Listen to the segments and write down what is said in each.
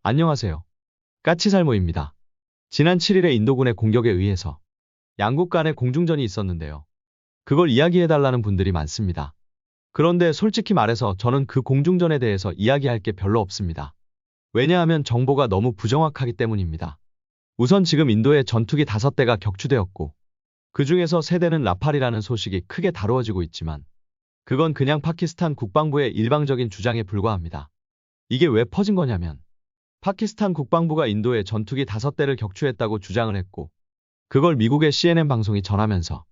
안녕하세요. 까치살모입니다. 지난 7일에 인도군의 공격에 의해서 양국 간의 공중전이 있었는데요. 그걸 이야기해달라는 분들이 많습니다. 그런데 솔직히 말해서 저는 그 공중전에 대해서 이야기할 게 별로 없습니다. 왜냐하면 정보가 너무 부정확하기 때문입니다. 우선 지금 인도에 전투기 5대가 격추되었고 그 중에서 3대는 라팔이라는 소식이 크게 다루어지고 있지만 그건 그냥 파키스탄 국방부의 일방적인 주장에 불과합니다. 이게 왜 퍼진 거냐면 파키스탄 국방부가 인도에 전투기 5대를 격추했다고 주장을 했고 그걸 미국의 CNN 방송이 전하면서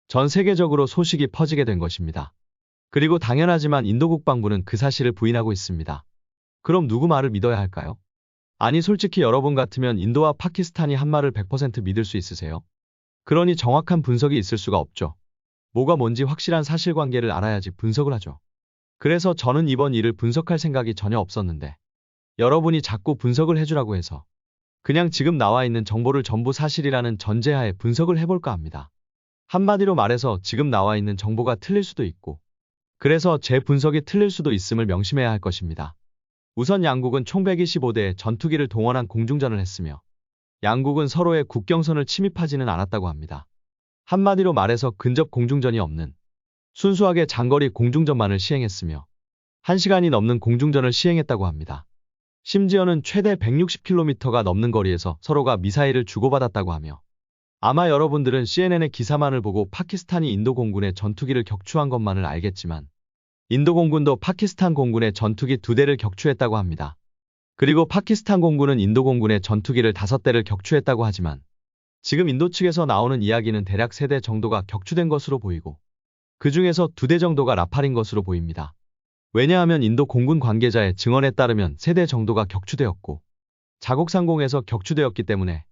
전 세계적으로 소식이 퍼지게 된 것입니다. 그리고 당연하지만 인도 국방부는 그 사실을 부인하고 있습니다. 그럼 누구 말을 믿어야 할까요? 아니 솔직히 여러분 같으면 인도와 파키스탄이 한 말을 100% 믿을 수 있으세요? 그러니 정확한 분석이 있을 수가 없죠. 뭐가 뭔지 확실한 사실관계를 알아야지 분석을 하죠. 그래서 저는 이번 일을 분석할 생각이 전혀 없었는데 여러분이 자꾸 분석을 해주라고 해서 그냥 지금 나와 있는 정보를 전부 사실이라는 전제하에 분석을 해볼까 합니다. 한마디로 말해서 지금 나와 있는 정보가 틀릴 수도 있고 그래서 제 분석이 틀릴 수도 있음을 명심해야 할 것입니다. 우선 양국은 총 125대의 전투기를 동원한 공중전을 했으며 양국은 서로의 국경선을 침입하지는 않았다고 합니다. 한마디로 말해서 근접 공중전이 없는 순수하게 장거리 공중전만을 시행했으며 1시간이 넘는 공중전을 시행했다고 합니다. 심지어는 최대 160km가 넘는 거리에서 서로가 미사일을 주고받았다고 하며 아마 여러분들은 CNN의 기사만을 보고 파키스탄이 인도 공군의 전투기를 격추한 것만을 알겠지만 인도 공군도 파키스탄 공군의 전투기 2대를 격추했다고 합니다. 그리고 파키스탄 공군은 인도 공군의 전투기를 5대를 격추했다고 하지만 지금 인도 측에서 나오는 이야기는 대략 3대 정도가 격추된 것으로 보이고 그 중에서 2대 정도가 라팔인 것으로 보입니다. 왜냐하면 인도 공군 관계자의 증언에 따르면 3대 정도가 격추되었고 자국 상공에서 격추되었기 때문에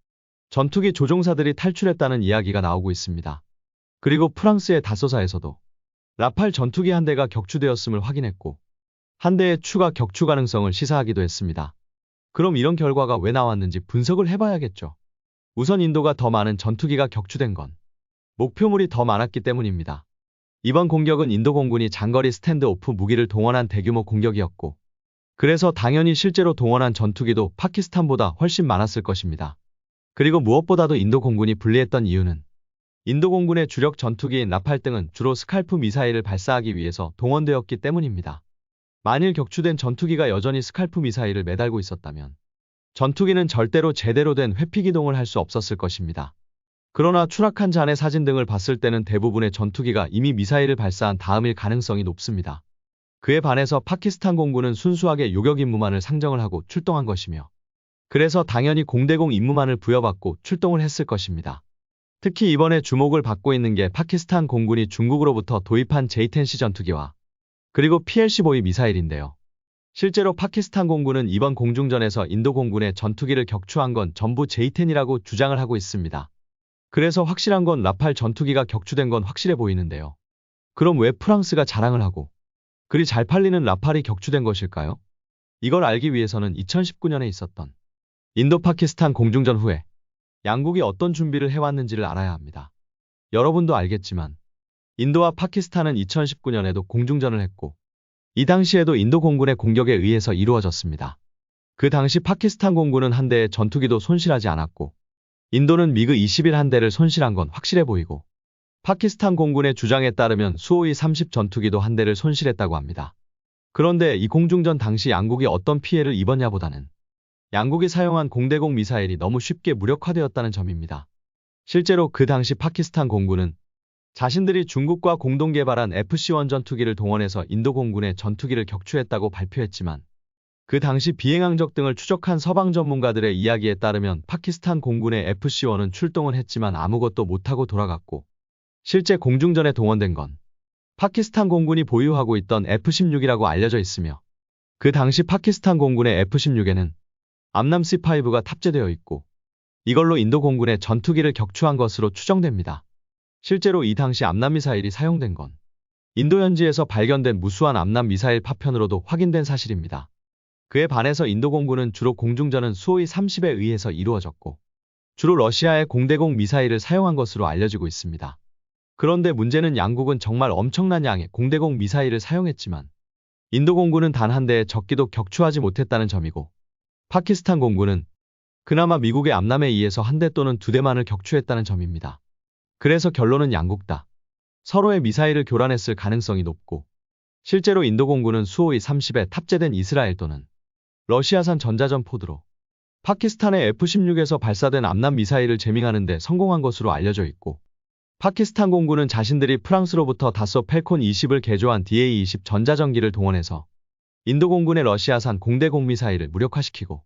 전투기 조종사들이 탈출했다는 이야기가 나오고 있습니다. 그리고 프랑스의 다소사에서도 라팔 전투기 한 대가 격추되었음을 확인했고 한 대의 추가 격추 가능성을 시사하기도 했습니다. 그럼 이런 결과가 왜 나왔는지 분석을 해봐야겠죠. 우선 인도가 더 많은 전투기가 격추된 건 목표물이 더 많았기 때문입니다. 이번 공격은 인도 공군이 장거리 스탠드오프 무기를 동원한 대규모 공격이었고 그래서 당연히 실제로 동원한 전투기도 파키스탄보다 훨씬 많았을 것입니다. 그리고 무엇보다도 인도 공군이 불리했던 이유는 인도 공군의 주력 전투기인 라팔 등은 주로 스칼프 미사일을 발사하기 위해서 동원되었기 때문입니다. 만일 격추된 전투기가 여전히 스칼프 미사일을 매달고 있었다면 전투기는 절대로 제대로 된 회피기동을 할 수 없었을 것입니다. 그러나 추락한 잔해 사진 등을 봤을 때는 대부분의 전투기가 이미 미사일을 발사한 다음일 가능성이 높습니다. 그에 반해서 파키스탄 공군은 순수하게 요격 임무만을 상정을 하고 출동한 것이며 그래서 당연히 공대공 임무만을 부여받고 출동을 했을 것입니다. 특히 이번에 주목을 받고 있는 게 파키스탄 공군이 중국으로부터 도입한 J-10C 전투기와 그리고 PL-15E 미사일인데요. 실제로 파키스탄 공군은 이번 공중전에서 인도 공군의 전투기를 격추한 건 전부 J-10이라고 주장을 하고 있습니다. 그래서 확실한 건 라팔 전투기가 격추된 건 확실해 보이는데요. 그럼 왜 프랑스가 자랑을 하고 그리 잘 팔리는 라팔이 격추된 것일까요? 이걸 알기 위해서는 2019년에 있었던 인도 파키스탄 공중전 후에 양국이 어떤 준비를 해왔는지를 알아야 합니다. 여러분도 알겠지만 인도와 파키스탄은 2019년에도 공중전을 했고 이 당시에도 인도 공군의 공격에 의해서 이루어졌습니다. 그 당시 파키스탄 공군은 한 대의 전투기도 손실하지 않았고 인도는 미그 21 한 대를 손실한 건 확실해 보이고 파키스탄 공군의 주장에 따르면 수호이 30 전투기도 한 대를 손실했다고 합니다. 그런데 이 공중전 당시 양국이 어떤 피해를 입었냐보다는 양국이 사용한 공대공 미사일이 너무 쉽게 무력화되었다는 점입니다. 실제로 그 당시 파키스탄 공군은 자신들이 중국과 공동 개발한 FC-1 전투기를 동원해서 인도 공군의 전투기를 격추했다고 발표했지만 그 당시 비행항적 등을 추적한 서방 전문가들의 이야기에 따르면 파키스탄 공군의 FC-1은 출동을 했지만 아무것도 못하고 돌아갔고 실제 공중전에 동원된 건 파키스탄 공군이 보유하고 있던 F-16이라고 알려져 있으며 그 당시 파키스탄 공군의 F-16에는 암남 C5가 탑재되어 있고 이걸로 인도 공군의 전투기를 격추한 것으로 추정됩니다. 실제로 이 당시 암남 미사일이 사용된 건 인도 현지에서 발견된 무수한 암남 미사일 파편으로도 확인된 사실입니다. 그에 반해서 인도 공군은 주로 공중전은 수호이 30에 의해서 이루어졌고 주로 러시아의 공대공 미사일을 사용한 것으로 알려지고 있습니다. 그런데 문제는 양국은 정말 엄청난 양의 공대공 미사일을 사용했지만 인도 공군은 단 한 대의 적기도 격추하지 못했다는 점이고 파키스탄 공군은 그나마 미국의 암남에 의해서 한 대 또는 두 대만을 격추했다는 점입니다. 그래서 결론은 양국 다 서로의 미사일을 교란했을 가능성이 높고, 실제로 인도 공군은 수호이 30에 탑재된 이스라엘 또는 러시아산 전자전 포드로 파키스탄의 F-16에서 발사된 암남 미사일을 제밍하는 데 성공한 것으로 알려져 있고, 파키스탄 공군은 자신들이 프랑스로부터 다소 펠콘 20을 개조한 DA-20 전자전기를 동원해서 인도 공군의 러시아산 공대공 미사일을 무력화시키고,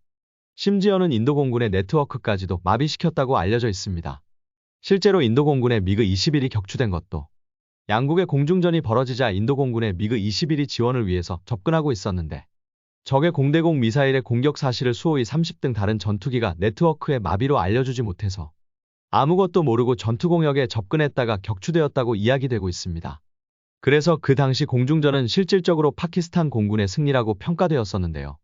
심지어는 인도 공군의 네트워크까지도 마비시켰다고 알려져 있습니다. 실제로 인도 공군의 미그 21이 격추된 것도 양국의 공중전이 벌어지자 인도 공군의 미그 21이 지원을 위해서 접근하고 있었는데, 적의 공대공 미사일의 공격 사실을 수호이 30 등 다른 전투기가 네트워크의 마비로 알려주지 못해서 아무것도 모르고 전투 공역에 접근했다가 격추되었다고 이야기되고 있습니다. 그래서 그 당시 공중전은 실질적으로 파키스탄 공군의 승리라고 평가되었었는데요.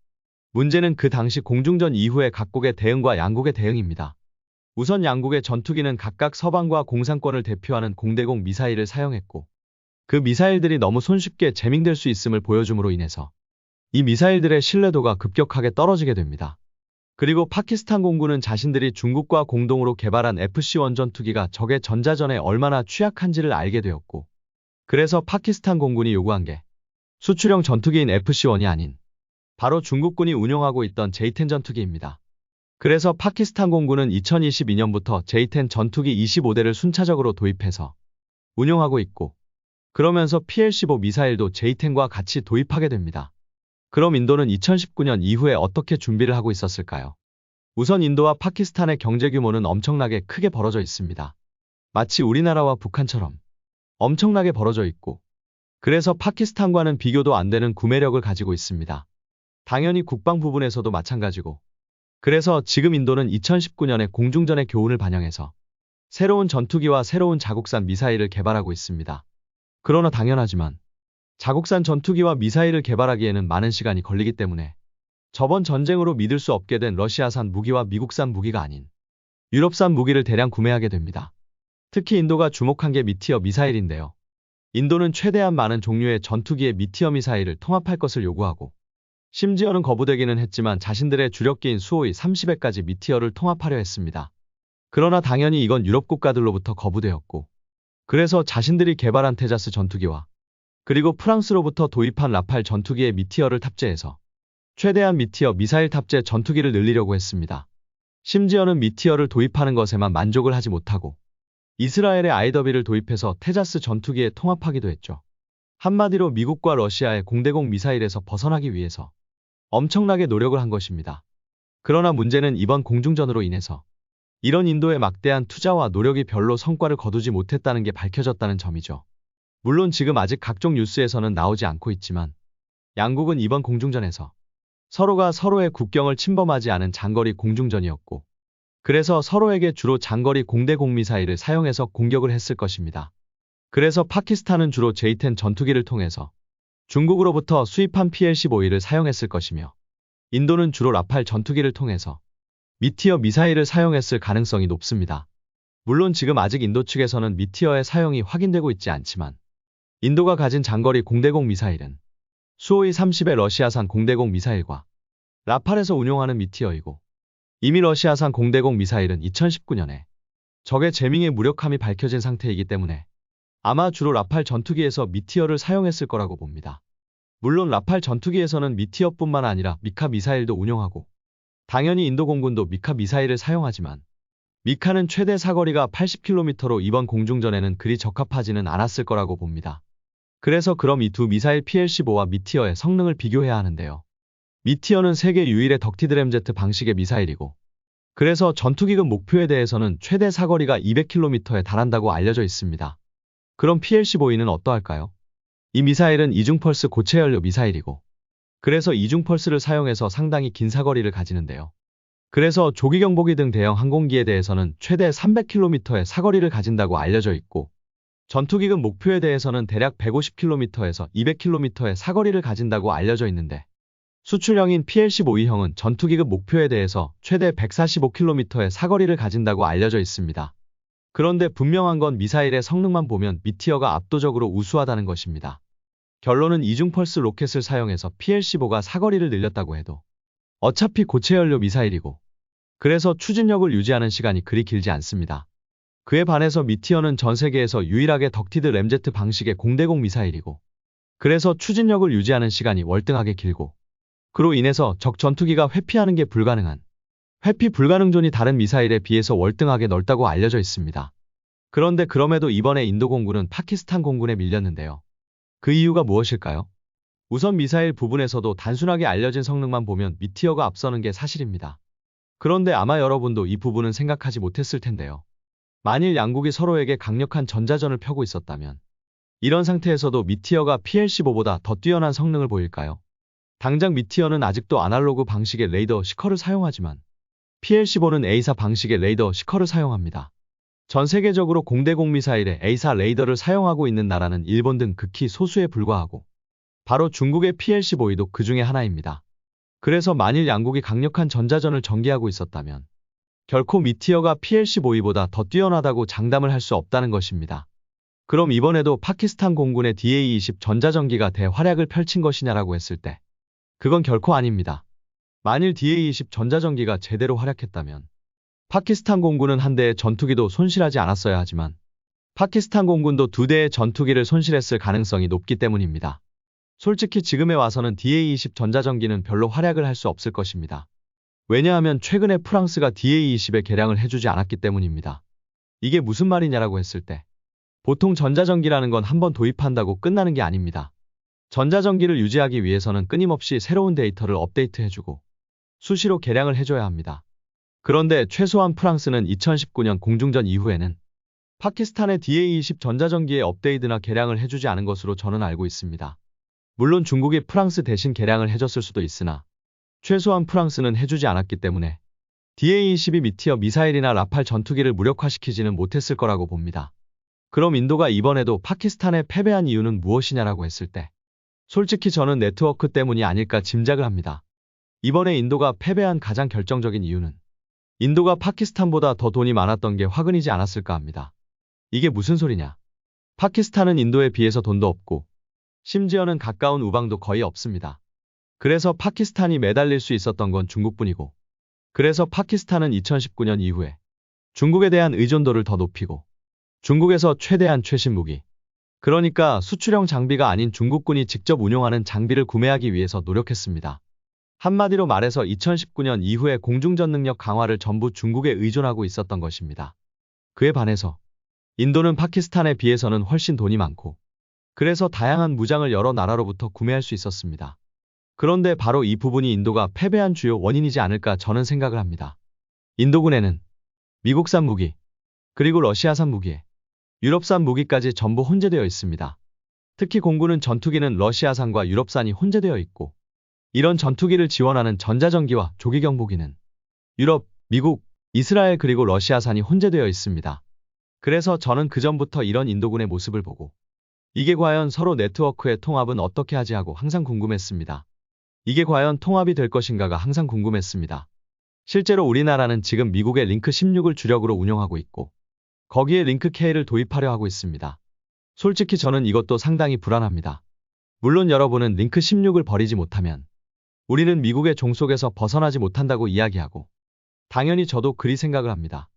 문제는 그 당시 공중전 이후의 각국의 대응과 양국의 대응입니다. 우선 양국의 전투기는 각각 서방과 공산권을 대표하는 공대공 미사일을 사용했고, 그 미사일들이 너무 손쉽게 제밍될 수 있음을 보여줌으로 인해서 이 미사일들의 신뢰도가 급격하게 떨어지게 됩니다. 그리고 파키스탄 공군은 자신들이 중국과 공동으로 개발한 FC-1 전투기가 적의 전자전에 얼마나 취약한지를 알게 되었고, 그래서 파키스탄 공군이 요구한 게 수출형 전투기인 FC-1이 아닌 바로 중국군이 운용하고 있던 J-10 전투기입니다. 그래서 파키스탄 공군은 2022년부터 J-10 전투기 25대를 순차적으로 도입해서 운용하고 있고, 그러면서 PL-15 미사일도 J-10과 같이 도입하게 됩니다. 그럼 인도는 2019년 이후에 어떻게 준비를 하고 있었을까요? 우선 인도와 파키스탄의 경제 규모는 엄청나게 크게 벌어져 있습니다. 마치 우리나라와 북한처럼 엄청나게 벌어져 있고, 그래서 파키스탄과는 비교도 안 되는 구매력을 가지고 있습니다. 당연히 국방 부분에서도 마찬가지고, 그래서 지금 인도는 2019년에 공중전의 교훈을 반영해서 새로운 전투기와 새로운 자국산 미사일을 개발하고 있습니다. 그러나 당연하지만 자국산 전투기와 미사일을 개발하기에는 많은 시간이 걸리기 때문에 저번 전쟁으로 믿을 수 없게 된 러시아산 무기와 미국산 무기가 아닌 유럽산 무기를 대량 구매하게 됩니다. 특히 인도가 주목한 게 미티어 미사일인데요. 인도는 최대한 많은 종류의 전투기의 미티어 미사일을 통합할 것을 요구하고, 심지어는 거부되기는 했지만 자신들의 주력기인 수호이 30에까지 미티어를 통합하려 했습니다. 그러나 당연히 이건 유럽 국가들로부터 거부되었고, 그래서 자신들이 개발한 테자스 전투기와 그리고 프랑스로부터 도입한 라팔 전투기에 미티어를 탑재해서 최대한 미티어 미사일 탑재 전투기를 늘리려고 했습니다. 심지어는 미티어를 도입하는 것에만 만족을 하지 못하고 이스라엘의 IW를 도입해서 테자스 전투기에 통합하기도 했죠. 한마디로 미국과 러시아의 공대공 미사일에서 벗어나기 위해서 엄청나게 노력을 한 것입니다. 그러나 문제는 이번 공중전으로 인해서 이런 인도의 막대한 투자와 노력이 별로 성과를 거두지 못했다는 게 밝혀졌다는 점이죠. 물론 지금 아직 각종 뉴스에서는 나오지 않고 있지만 양국은 이번 공중전에서 서로가 서로의 국경을 침범하지 않은 장거리 공중전이었고, 그래서 서로에게 주로 장거리 공대공 미사일을 사용해서 공격을 했을 것입니다. 그래서 파키스탄은 주로 J-10 전투기를 통해서 중국으로부터 수입한 PL-15를 사용했을 것이며, 인도는 주로 라팔 전투기를 통해서 미티어 미사일을 사용했을 가능성이 높습니다. 물론 지금 아직 인도 측에서는 미티어의 사용이 확인되고 있지 않지만, 인도가 가진 장거리 공대공 미사일은 수호이 30의 러시아산 공대공 미사일과 라팔에서 운용하는 미티어이고, 이미 러시아산 공대공 미사일은 2019년에 적의 제밍의 무력함이 밝혀진 상태이기 때문에 아마 주로 라팔 전투기에서 미티어를 사용했을 거라고 봅니다. 물론 라팔 전투기에서는 미티어뿐만 아니라 미카 미사일도 운용하고, 당연히 인도 공군도 미카 미사일을 사용하지만 미카는 최대 사거리가 80km로 이번 공중전에는 그리 적합하지는 않았을 거라고 봅니다. 그래서 그럼 이 두 미사일 PL-15와 미티어의 성능을 비교해야 하는데요. 미티어는 세계 유일의 덕티드램제트 방식의 미사일이고, 그래서 전투기급 목표에 대해서는 최대 사거리가 200km에 달한다고 알려져 있습니다. 그럼 PL-15E는 어떠할까요? 이 미사일은 이중펄스 고체연료 미사일이고, 그래서 이중펄스를 사용해서 상당히 긴 사거리를 가지는데요. 그래서 조기경보기 등 대형 항공기에 대해서는 최대 300km의 사거리를 가진다고 알려져 있고, 전투기급 목표에 대해서는 대략 150km에서 200km의 사거리를 가진다고 알려져 있는데, 수출형인 PL-15E형은 전투기급 목표에 대해서 최대 145km의 사거리를 가진다고 알려져 있습니다. 그런데 분명한 건 미사일의 성능만 보면 미티어가 압도적으로 우수하다는 것입니다. 결론은 이중펄스 로켓을 사용해서 PL-15가 사거리를 늘렸다고 해도 어차피 고체 연료 미사일이고, 그래서 추진력을 유지하는 시간이 그리 길지 않습니다. 그에 반해서 미티어는 전 세계에서 유일하게 덕티드 램제트 방식의 공대공 미사일이고, 그래서 추진력을 유지하는 시간이 월등하게 길고, 그로 인해서 적 전투기가 회피하는 게 불가능한, 회피 불가능 존이 다른 미사일에 비해서 월등하게 넓다고 알려져 있습니다. 그런데 그럼에도 이번에 인도 공군은 파키스탄 공군에 밀렸는데요. 그 이유가 무엇일까요? 우선 미사일 부분에서도 단순하게 알려진 성능만 보면 미티어가 앞서는 게 사실입니다. 그런데 아마 여러분도 이 부분은 생각하지 못했을 텐데요. 만일 양국이 서로에게 강력한 전자전을 펴고 있었다면, 이런 상태에서도 미티어가 PL-15보다 더 뛰어난 성능을 보일까요? 당장 미티어는 아직도 아날로그 방식의 레이더 시커를 사용하지만, PL-15는 A사 방식의 레이더 시커를 사용합니다. 전 세계적으로 공대공 미사일에 A사 레이더를 사용하고 있는 나라는 일본 등 극히 소수에 불과하고, 바로 중국의 PL-15E도 그 중에 하나입니다. 그래서 만일 양국이 강력한 전자전을 전개하고 있었다면, 결코 미티어가 PL-15E보다 더 뛰어나다고 장담을 할 수 없다는 것입니다. 그럼 이번에도 파키스탄 공군의 DA-20 전자전기가 대활약을 펼친 것이냐라고 했을 때, 그건 결코 아닙니다. 만일 DA-20 전자전기가 제대로 활약했다면, 파키스탄 공군은 한 대의 전투기도 손실하지 않았어야 하지만, 파키스탄 공군도 두 대의 전투기를 손실했을 가능성이 높기 때문입니다. 솔직히 지금에 와서는 DA-20 전자전기는 별로 활약을 할 수 없을 것입니다. 왜냐하면 최근에 프랑스가 DA-20의 개량을 해주지 않았기 때문입니다. 이게 무슨 말이냐라고 했을 때, 보통 전자전기라는 건 한번 도입한다고 끝나는 게 아닙니다. 전자전기를 유지하기 위해서는 끊임없이 새로운 데이터를 업데이트해주고, 수시로 개량을 해줘야 합니다. 그런데 최소한 프랑스는 2019년 공중전 이후에는 파키스탄의 DA-20 전자전기의 업데이트나 개량을 해주지 않은 것으로 저는 알고 있습니다. 물론 중국이 프랑스 대신 개량을 해줬을 수도 있으나, 최소한 프랑스는 해주지 않았기 때문에 DA-22 미티어 미사일이나 라팔 전투기를 무력화시키지는 못했을 거라고 봅니다. 그럼 인도가 이번에도 파키스탄에 패배한 이유는 무엇이냐라고 했을 때, 솔직히 저는 네트워크 때문이 아닐까 짐작을 합니다. 이번에 인도가 패배한 가장 결정적인 이유는 인도가 파키스탄보다 더 돈이 많았던 게 화근이지 않았을까 합니다. 이게 무슨 소리냐? 파키스탄은 인도에 비해서 돈도 없고, 심지어는 가까운 우방도 거의 없습니다. 그래서 파키스탄이 매달릴 수 있었던 건 중국뿐이고, 그래서 파키스탄은 2019년 이후에 중국에 대한 의존도를 더 높이고, 중국에서 최대한 최신 무기, 그러니까 수출형 장비가 아닌 중국군이 직접 운용하는 장비를 구매하기 위해서 노력했습니다. 한마디로 말해서 2019년 이후에 공중전 능력 강화를 전부 중국에 의존하고 있었던 것입니다. 그에 반해서 인도는 파키스탄에 비해서는 훨씬 돈이 많고, 그래서 다양한 무장을 여러 나라로부터 구매할 수 있었습니다. 그런데 바로 이 부분이 인도가 패배한 주요 원인이지 않을까 저는 생각을 합니다. 인도군에는 미국산 무기, 그리고 러시아산 무기에 유럽산 무기까지 전부 혼재되어 있습니다. 특히 공군은 전투기는 러시아산과 유럽산이 혼재되어 있고, 이런 전투기를 지원하는 전자전기와 조기경 무기는 유럽, 미국, 이스라엘 그리고 러시아산이 혼재되어 있습니다. 그래서 저는 그전부터 이런 인도군의 모습을 보고, 이게 과연 서로 네트워크의 통합은 어떻게 하지 하고 항상 궁금했습니다. 이게 과연 통합이 될 것인가가 항상 궁금했습니다. 실제로 우리나라는 지금 미국의 링크 16을 주력으로 운영하고 있고, 거기에 링크 K를 도입하려 하고 있습니다. 솔직히 저는 이것도 상당히 불안합니다. 물론 여러분은 링크 16을 버리지 못하면 우리는 미국의 종 속에서 벗어나지 못한다고 이야기하고, 당연히 저도 그리 생각을 합니다.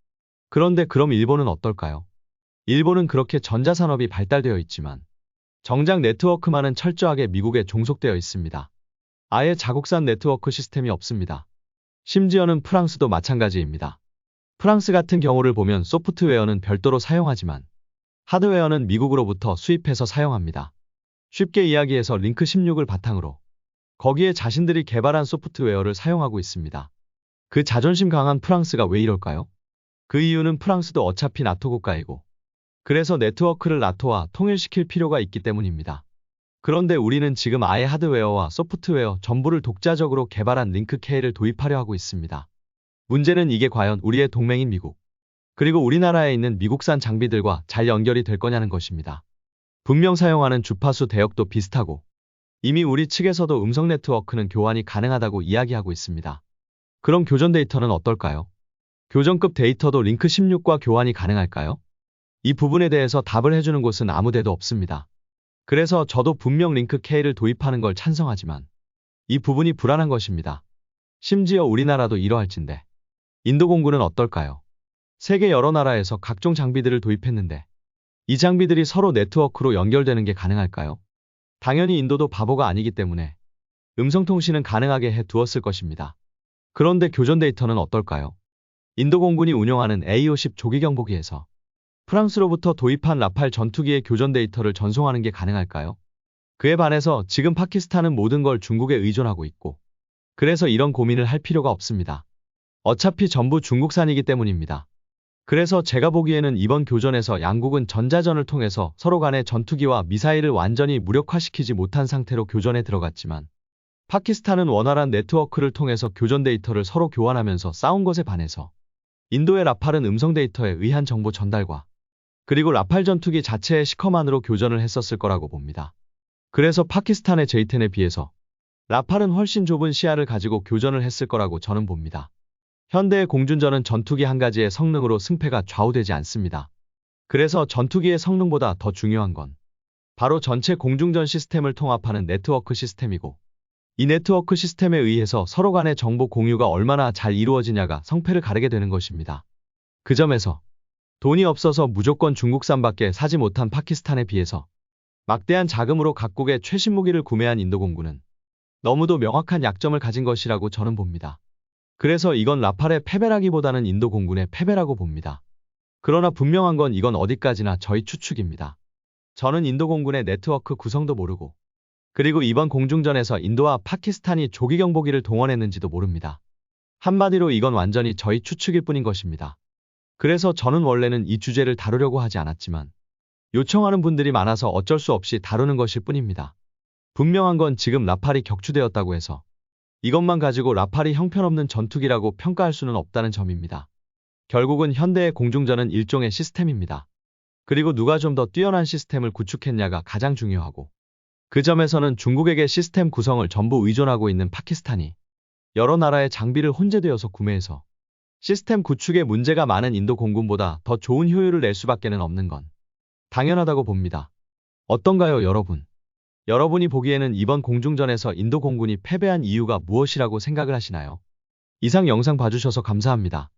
그런데 그럼 일본은 어떨까요? 일본은 그렇게 전자산업이 발달되어 있지만 정작 네트워크만은 철저하게 미국에 종속되어 있습니다. 아예 자국산 네트워크 시스템이 없습니다. 심지어는 프랑스도 마찬가지입니다. 프랑스 같은 경우를 보면 소프트웨어는 별도로 사용하지만 하드웨어는 미국으로부터 수입해서 사용합니다. 쉽게 이야기해서 링크 16을 바탕으로 거기에 자신들이 개발한 소프트웨어를 사용하고 있습니다. 그 자존심 강한 프랑스가 왜 이럴까요? 그 이유는 프랑스도 어차피 나토 국가이고, 그래서 네트워크를 나토와 통일시킬 필요가 있기 때문입니다. 그런데 우리는 지금 아예 하드웨어와 소프트웨어 전부를 독자적으로 개발한 링크 K를 도입하려 하고 있습니다. 문제는 이게 과연 우리의 동맹인 미국, 그리고 우리나라에 있는 미국산 장비들과 잘 연결이 될 거냐는 것입니다. 분명 사용하는 주파수 대역도 비슷하고, 이미 우리 측에서도 음성 네트워크는 교환이 가능하다고 이야기하고 있습니다. 그럼 교전 데이터는 어떨까요? 교전급 데이터도 링크 16과 교환이 가능할까요? 이 부분에 대해서 답을 해주는 곳은 아무 데도 없습니다. 그래서 저도 분명 링크 K를 도입하는 걸 찬성하지만 이 부분이 불안한 것입니다. 심지어 우리나라도 이러할진데 인도 공군은 어떨까요? 세계 여러 나라에서 각종 장비들을 도입했는데 이 장비들이 서로 네트워크로 연결되는 게 가능할까요? 당연히 인도도 바보가 아니기 때문에 음성통신은 가능하게 해 두었을 것입니다. 그런데 교전 데이터는 어떨까요? 인도 공군이 운용하는 A-50 조기 경보기에서 프랑스로부터 도입한 라팔 전투기의 교전 데이터를 전송하는 게 가능할까요? 그에 반해서 지금 파키스탄은 모든 걸 중국에 의존하고 있고 그래서 이런 고민을 할 필요가 없습니다. 어차피 전부 중국산이기 때문입니다. 그래서 제가 보기에는 이번 교전에서 양국은 전자전을 통해서 서로 간의 전투기와 미사일을 완전히 무력화시키지 못한 상태로 교전에 들어갔지만 파키스탄은 원활한 네트워크를 통해서 교전 데이터를 서로 교환하면서 싸운 것에 반해서 인도의 라팔은 음성 데이터에 의한 정보 전달과 그리고 라팔 전투기 자체의 시커만으로 교전을 했었을 거라고 봅니다. 그래서 파키스탄의 J-10에 비해서 라팔은 훨씬 좁은 시야를 가지고 교전을 했을 거라고 저는 봅니다. 현대의 공중전은 전투기 한 가지의 성능으로 승패가 좌우되지 않습니다. 그래서 전투기의 성능보다 더 중요한 건 바로 전체 공중전 시스템을 통합하는 네트워크 시스템이고 이 네트워크 시스템에 의해서 서로 간의 정보 공유가 얼마나 잘 이루어지냐가 성패를 가르게 되는 것입니다. 그 점에서 돈이 없어서 무조건 중국산밖에 사지 못한 파키스탄에 비해서 막대한 자금으로 각국의 최신 무기를 구매한 인도 공군은 너무도 명확한 약점을 가진 것이라고 저는 봅니다. 그래서 이건 라팔의 패배라기보다는 인도 공군의 패배라고 봅니다. 그러나 분명한 건 이건 어디까지나 저희 추측입니다. 저는 인도 공군의 네트워크 구성도 모르고 그리고 이번 공중전에서 인도와 파키스탄이 조기 경보기를 동원했는지도 모릅니다. 한마디로 이건 완전히 저희 추측일 뿐인 것입니다. 그래서 저는 원래는 이 주제를 다루려고 하지 않았지만 요청하는 분들이 많아서 어쩔 수 없이 다루는 것일 뿐입니다. 분명한 건 지금 라팔이 격추되었다고 해서 이것만 가지고 라팔이 형편없는 전투기라고 평가할 수는 없다는 점입니다. 결국은 현대의 공중전은 일종의 시스템입니다. 그리고 누가 좀 더 뛰어난 시스템을 구축했냐가 가장 중요하고 그 점에서는 중국에게 시스템 구성을 전부 의존하고 있는 파키스탄이 여러 나라의 장비를 혼재되어서 구매해서 시스템 구축에 문제가 많은 인도 공군보다 더 좋은 효율을 낼 수밖에는 없는 건 당연하다고 봅니다. 어떤가요, 여러분? 여러분이 보기에는 이번 공중전에서 인도 공군이 패배한 이유가 무엇이라고 생각을 하시나요? 이상 영상 봐주셔서 감사합니다.